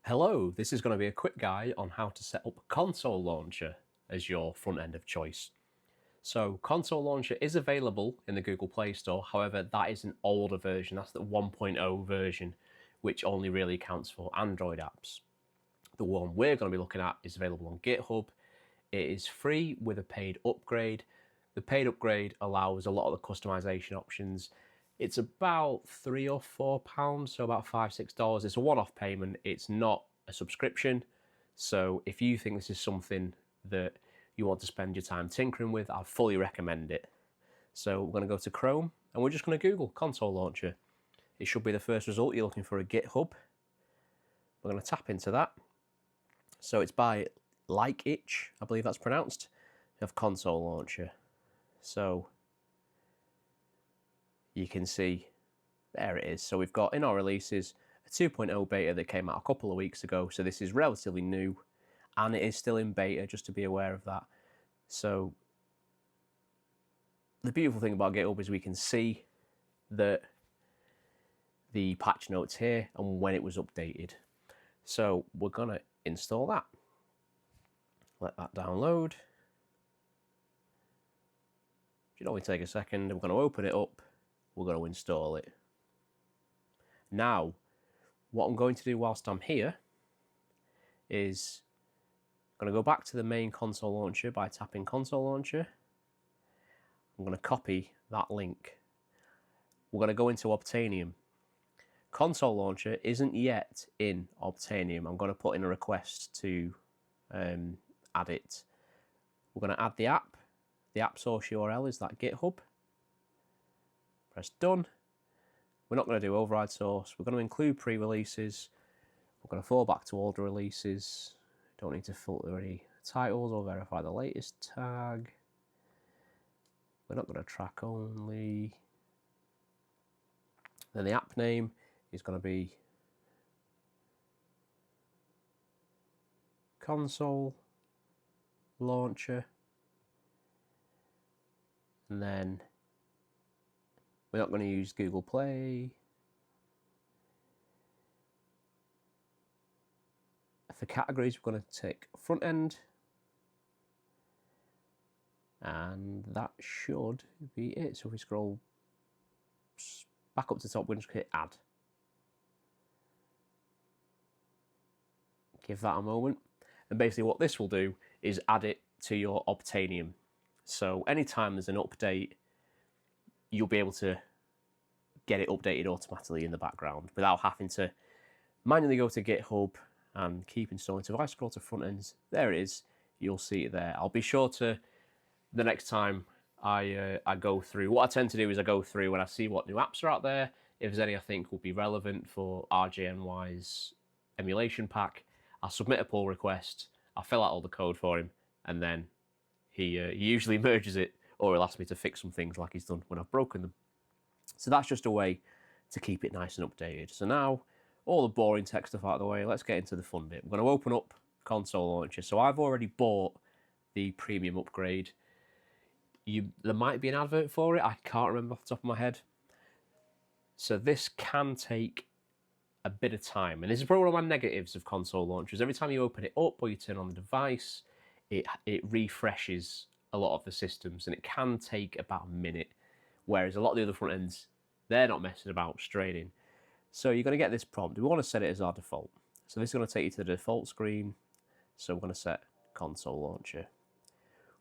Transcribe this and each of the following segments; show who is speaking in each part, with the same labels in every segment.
Speaker 1: Hello, this is going to be a quick guide on how to set up Console Launcher as your front end of choice. So Console Launcher is available in the Google Play Store, however that is an older version, that's the 1.0 version, which only really accounts for Android apps. The one we're going to be looking at is available on GitHub. It is free with a paid upgrade. The paid upgrade allows a lot of the customization options. It's about £3 or £4, so about $5–6. It's a one-off payment. It's not a subscription. So if you think this is something that you want to spend your time tinkering with, I fully recommend it. So we're going to go to Chrome and we're just going to Google Console Launcher. It should be the first result. You're looking for a GitHub. We're going to tap into that. So it's by Daijisho, I believe that's pronounced, of Console Launcher. So you can see there it is. So we've got in our releases a 2.0 beta that came out a couple of weeks ago. So this is relatively new and it is still in beta, just to be aware of that. So the beautiful thing about GitHub is we can see that the patch notes here and when it was updated. So we're going to install that. Let that download. Should only take a second. We're going to open it up. We're going to install it. Now, what I'm going to do whilst I'm here is I'm going to go back to the main console launcher by tapping Console Launcher. I'm going to copy that link. We're going to go into Obtainium. Console Launcher isn't yet in Obtainium. I'm going to put in a request to add it. We're going to add the app. The app source URL is that GitHub. Press done. We're not going to do override source. We're going to include pre-releases. We're going to fall back to older releases. Don't need to filter any titles or verify the latest tag. We're not going to track only. Then the app name is going to be Console Launcher. And then we're not going to use Google Play. For categories, we're going to take front end. And that should be it. So if we scroll back up to the top, we're going to hit add. Give that a moment. And basically what this will do is add it to your Obtainium. So anytime there's an update, you'll be able to get it updated automatically in the background without having to manually go to GitHub and keep installing. So if I scroll to front ends, there it is. You'll see it there. I'll be sure to, the next time I go through, what I tend to do is I go through and I see what new apps are out there. If there's any I think will be relevant for RJNY's emulation pack, I'll submit a pull request, I'll fill out all the code for him, and then he usually merges it, or he'll ask me to fix some things like he's done when I've broken them. So that's just a way to keep it nice and updated. So now, all the boring tech stuff out of the way, let's get into the fun bit. We're going to open up Console Launcher. So I've already bought the premium upgrade. There might be an advert for it, I can't remember off the top of my head. So this can take a bit of time, and this is probably one of my negatives of Console Launchers. Every time you open it up or you turn on the device, it refreshes a lot of the systems, and it can take about a minute, whereas a lot of the other front ends, they're not messing about straight in. So you're going to get this prompt. We want to set it as our default. So this is going to take you to the default screen. So we're going to set Console Launcher.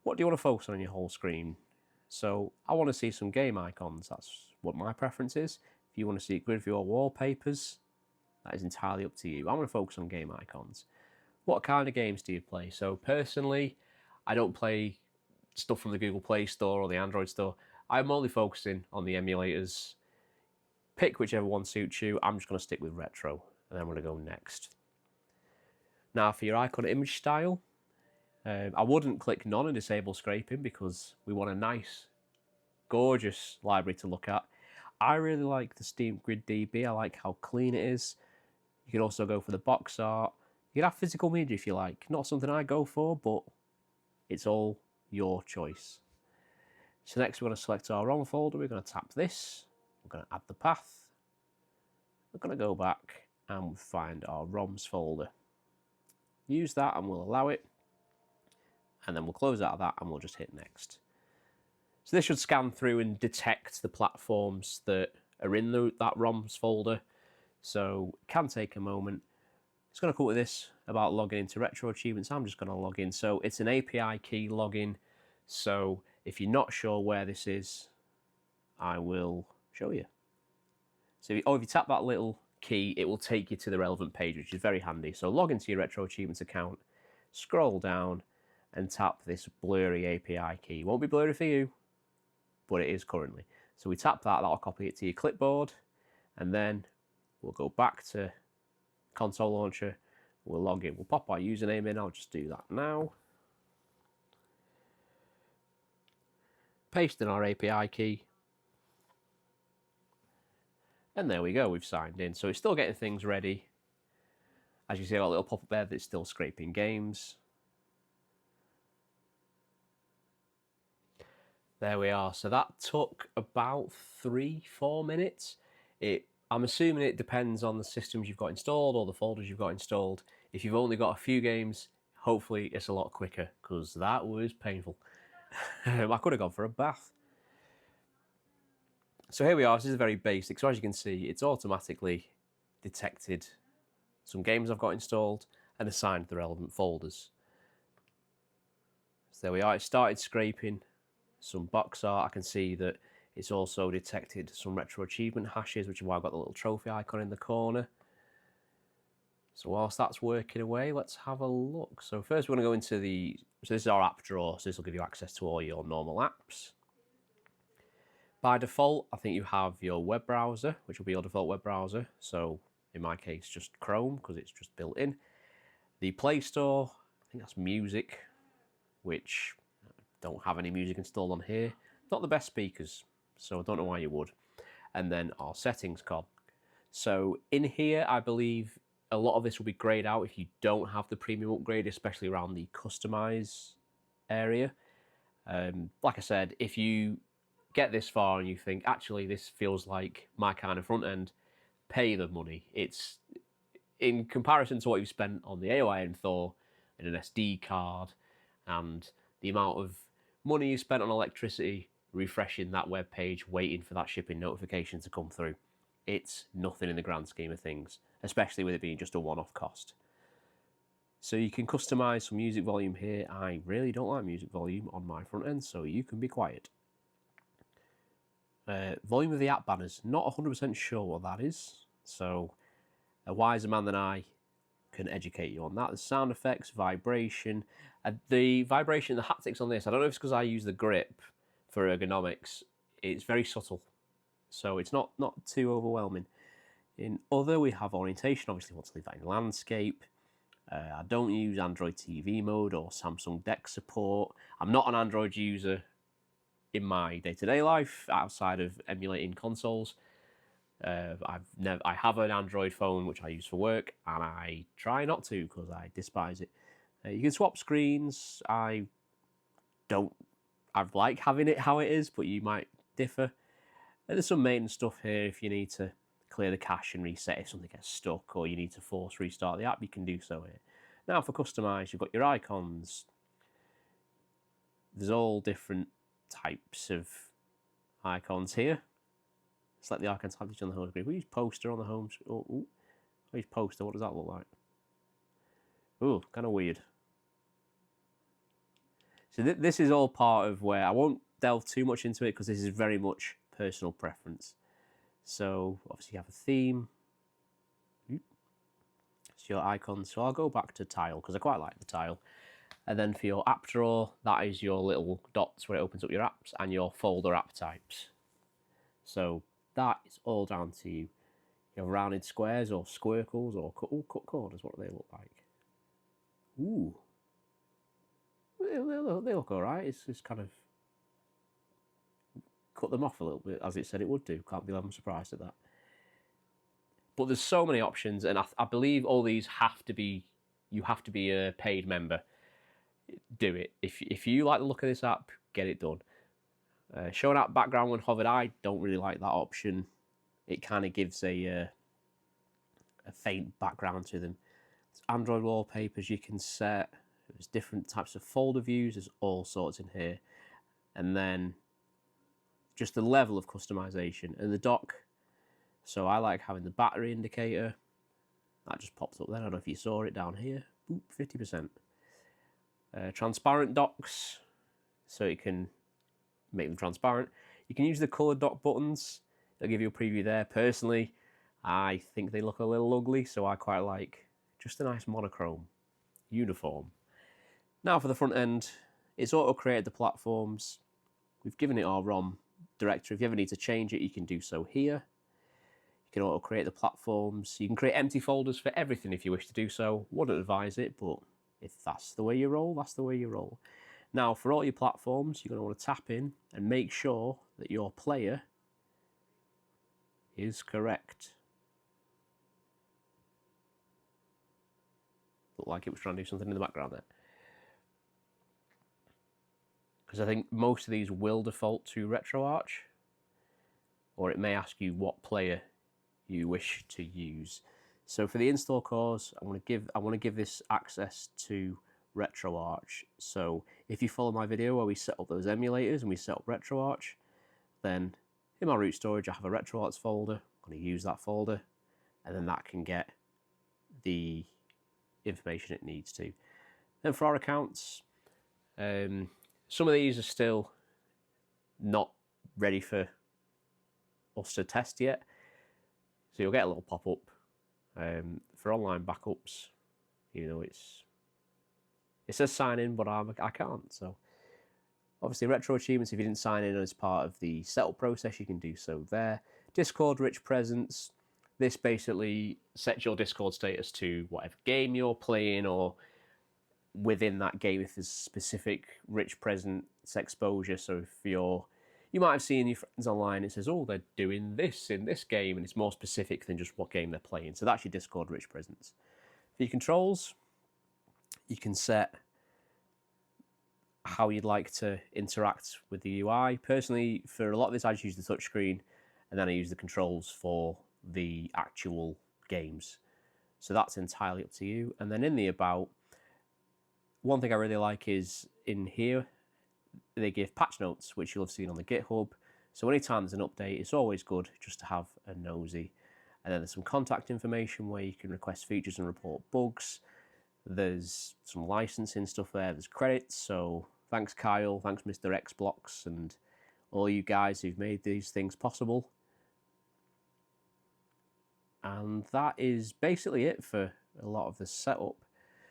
Speaker 1: What do you want to focus on your whole screen? So I want to see some game icons. That's what my preference is. If you want to see grid view or wallpapers, that is entirely up to you. I'm going to focus on game icons. What kind of games do you play? So personally, I don't play stuff from the Google Play Store or the Android Store. I'm only focusing on the emulators. Pick whichever one suits you. I'm just going to stick with retro, and then I'm going to go next. Now for your icon image style, I wouldn't click none and disable scraping because we want a nice, gorgeous library to look at. I really like the Steam Grid DB. I like how clean it is. You can also go for the box art. You can have physical media if you like. Not something I go for, but it's all your choice. So next we're going to select our ROM folder. We're going to tap this. We're going to add the path. We're going to go back and we'll find our ROMs folder. Use that and we'll allow it, and then we'll close out of that and we'll just hit next. So this should scan through and detect the platforms that are in that ROMs folder. So it can take a moment. It's going to come with this about logging into Retro Achievements. I'm just going to log in. So it's an API key login. So if you're not sure where this is, I will show you. So if you tap that little key, it will take you to the relevant page, which is very handy. So log into your Retro Achievements account, scroll down and tap this blurry API key. It won't be blurry for you, but it is currently. So we tap that, that'll copy it to your clipboard, and then we'll go back to console launcher, we'll log in, we'll pop our username in. I'll just do that now. Paste in our API key. And there we go, we've signed in. So it's still getting things ready. As you see, I've got a little pop-up there that's still scraping games. There we are. So that took about 3-4 minutes. I'm assuming it depends on the systems you've got installed or the folders you've got installed. If you've only got a few games, hopefully it's a lot quicker, because that was painful. I could have gone for a bath. So here we are. This is very basic. So as you can see, it's automatically detected some games I've got installed and assigned the relevant folders. So there we are. It started scraping some box art. I can see that it's also detected some retro achievement hashes, which is why I've got the little trophy icon in the corner. So whilst that's working away, let's have a look. So first we're going to go into so this is our app drawer, so this will give you access to all your normal apps. By default, I think you have your web browser, which will be your default web browser. So in my case, just Chrome, because it's just built in. The Play Store, I think that's music, which I don't have any music installed on here. Not the best speakers, so I don't know why you would. And then our settings cog. So in here, I believe a lot of this will be grayed out if you don't have the premium upgrade, especially around the customize area. Like I said, if you get this far and you think, actually, this feels like my kind of front end, pay the money. It's in comparison to what you've spent on the AYN Thor and an SD card and the amount of money you spent on electricity refreshing that web page, waiting for that shipping notification to come through. It's nothing in the grand scheme of things, especially with it being just a one-off cost. So you can customize some music volume here. I really don't like music volume on my front end, so you can be quiet. Volume of the app banners, not 100% sure what that is. So a wiser man than I can educate you on that. The sound effects, vibration. The vibration, the haptics on this, I don't know if it's because I use the grip for ergonomics. It's very subtle, so it's not too overwhelming. In other, we have orientation. Obviously, want to leave that in landscape. I don't use Android TV mode or Samsung DeX support. I'm not an Android user in my day-to-day life outside of emulating consoles. I have an Android phone which I use for work, and I try not to because I despise it. You can swap screens. I like having it how it is, but you might differ. There's some maintenance stuff here if you need to clear the cache and reset if something gets stuck, or you need to force restart the app, you can do so here. Now for customize, you've got your icons. There's all different types of icons here. Select the icon type on the home screen. We use poster on the home screen. Oh, we use poster. What does that look like? Oh, kind of weird. So this is all part of where I won't delve too much into it because this is very much personal preference. So obviously you have a theme. It's your icons. So I'll go back to tile because I quite like the tile. And then for your app drawer, that is your little dots where it opens up your apps and your folder app types. So that is all down to you. You have rounded squares or squircles or cut corners. What do they look like? Ooh. They look all right. It's just kind of cut them off a little bit, as it said it would do. Can't believe I'm surprised at that. But there's so many options, and I believe all these have to be, you have to be a paid member. Do it. If you like the look of this app, get it done. Show an app background when hovered, I don't really like that option. It kind of gives a a faint background to them. There's Android wallpapers you can set. There's different types of folder views. There's all sorts in here. And then just the level of customization and the dock. So I like having the battery indicator. That just pops up there. I don't know if you saw it down here. Boop, 50%. Transparent docks, so you can make them transparent. You can use the colored dock buttons. They'll give you a preview there. Personally, I think they look a little ugly, so I quite like just a nice monochrome uniform. Now for the front end, it's auto-created the platforms. We've given it our ROM directory. If you ever need to change it, you can do so here. You can auto-create the platforms. You can create empty folders for everything if you wish to do so. Wouldn't advise it, but if that's the way you roll, that's the way you roll. Now, for all your platforms, you're going to want to tap in and make sure that your player is correct. Looked like it was trying to do something in the background there. Because I think most of these will default to RetroArch, or it may ask you what player you wish to use. So for the install cores, I want to give this access to RetroArch. So if you follow my video where we set up those emulators and we set up RetroArch, then in my root storage I have a RetroArch folder. I'm going to use that folder, and then that can get the information it needs to. Then for our accounts, some of these are still not ready for us to test yet. So you'll get a little pop-up for online backups. You know, it says sign in, but I can't. So obviously retro achievements, if you didn't sign in as part of the setup process, you can do so there. Discord rich presence. This basically sets your Discord status to whatever game you're playing, or within that game if there's specific rich presence exposure. So if you might have seen your friends online, it says, oh, they're doing this in this game, and it's more specific than just what game they're playing. So that's your Discord rich presence. For your controls, you can set how you'd like to interact with the UI. Personally, for a lot of this, I just use the touchscreen, and then I use the controls for the actual games. So that's entirely up to you. And then in the about, one thing I really like is in here, they give patch notes, which you'll have seen on the GitHub. So anytime there's an update, it's always good just to have a nosy. And then there's some contact information where you can request features and report bugs. There's some licensing stuff there. There's credits. So thanks, Kyle. Thanks, Mr. Xblocks, and all you guys who've made these things possible. And that is basically it for a lot of the setup.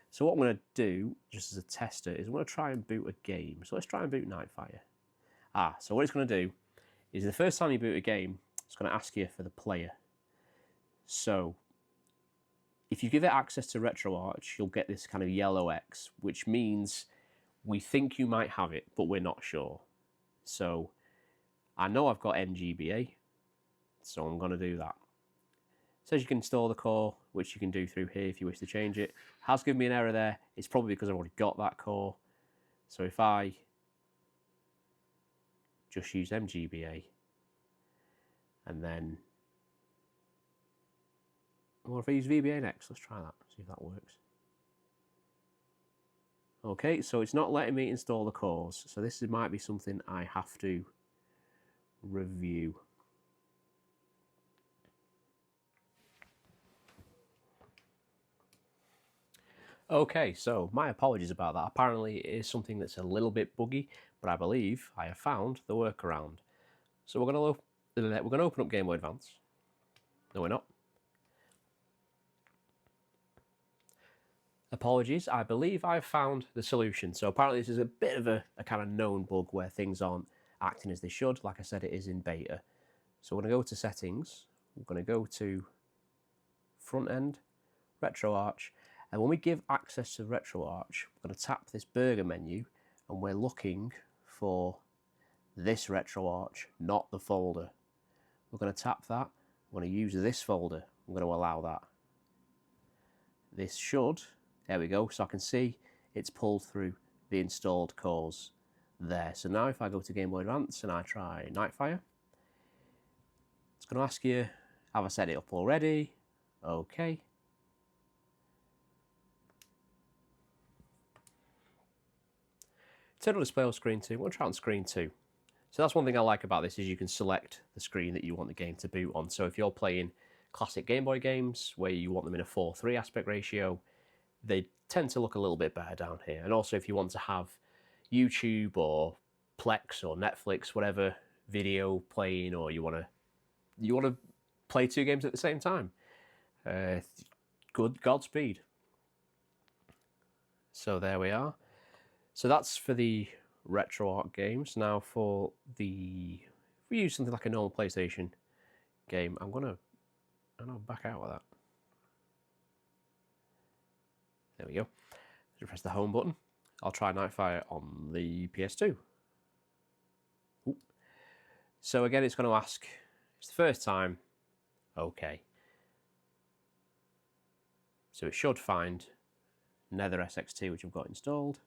Speaker 1: So what I'm going to do, just as a tester, is I'm going to try and boot a game. So let's try and boot Nightfire. So what it's going to do is the first time you boot a game, it's going to ask you for the player. So if you give it access to RetroArch, you'll get this kind of yellow X, which means we think you might have it, but we're not sure. So I know I've got NGBA, so I'm going to do that. It says you can install the core, which you can do through here if you wish to change it. It has given me an error there. It's probably because I've already got that core. So if I just use MGBA, and then, or if I use VBA next, let's try that, see if that works. Okay, so it's not letting me install the cores. So this might be something I have to review. Okay, so my apologies about that. Apparently it is something that's a little bit buggy, but I believe I have found the workaround. So we're going to open up Game Boy Advance. No, we're not. Apologies, I believe I've found the solution. So apparently this is a bit of a kind of known bug where things aren't acting as they should. Like I said, it is in beta. So we're going to go to Settings. We're going to go to Front End, RetroArch. And when we give access to RetroArch, we're going to tap this burger menu, and we're looking for this RetroArch, not the folder. We're going to tap that. We're going to use this folder. I'm going to allow that. This should, there we go, so I can see it's pulled through the installed cores there. So now if I go to Game Boy Advance and I try Nightfire, it's going to ask you, have I set it up already? OK. Turn on display on screen 2. We'll try on screen 2. So that's one thing I like about this is you can select the screen that you want the game to boot on. So if you're playing classic Game Boy games where you want them in a 4:3 aspect ratio, they tend to look a little bit better down here. And also if you want to have YouTube or Plex or Netflix, whatever video playing, or you want to play 2 games at the same time, Godspeed. So there we are. So that's for the RetroArch games. Now for if we use something like a normal PlayStation game, I'm gonna back out of that. There we go. Just press the home button. I'll try Nightfire on the PS2. Ooh. So again, it's going to ask, it's the first time, OK. So it should find Nether SX2, which I've got installed.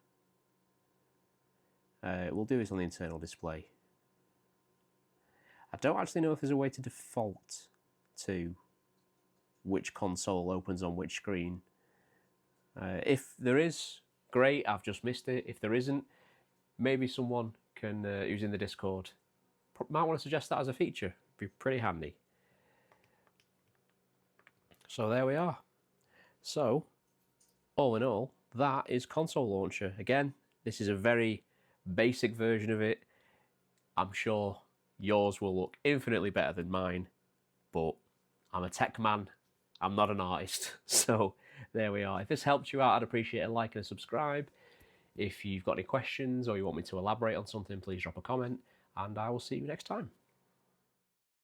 Speaker 1: We'll do this on the internal display. I don't actually know if there's a way to default to which console opens on which screen. If there is, great, I've just missed it. If there isn't, maybe someone can, who's in the Discord, might want to suggest that as a feature. Be pretty handy. So there we are. So, all in all, that is Console Launcher. Again, this is a very basic version of it. I'm sure yours will look infinitely better than mine, but I'm a tech man. I'm not an artist. So there we are. If this helped you out, I'd appreciate a like and a subscribe. If you've got any questions or you want me to elaborate on something, please drop a comment, and I will see you next time.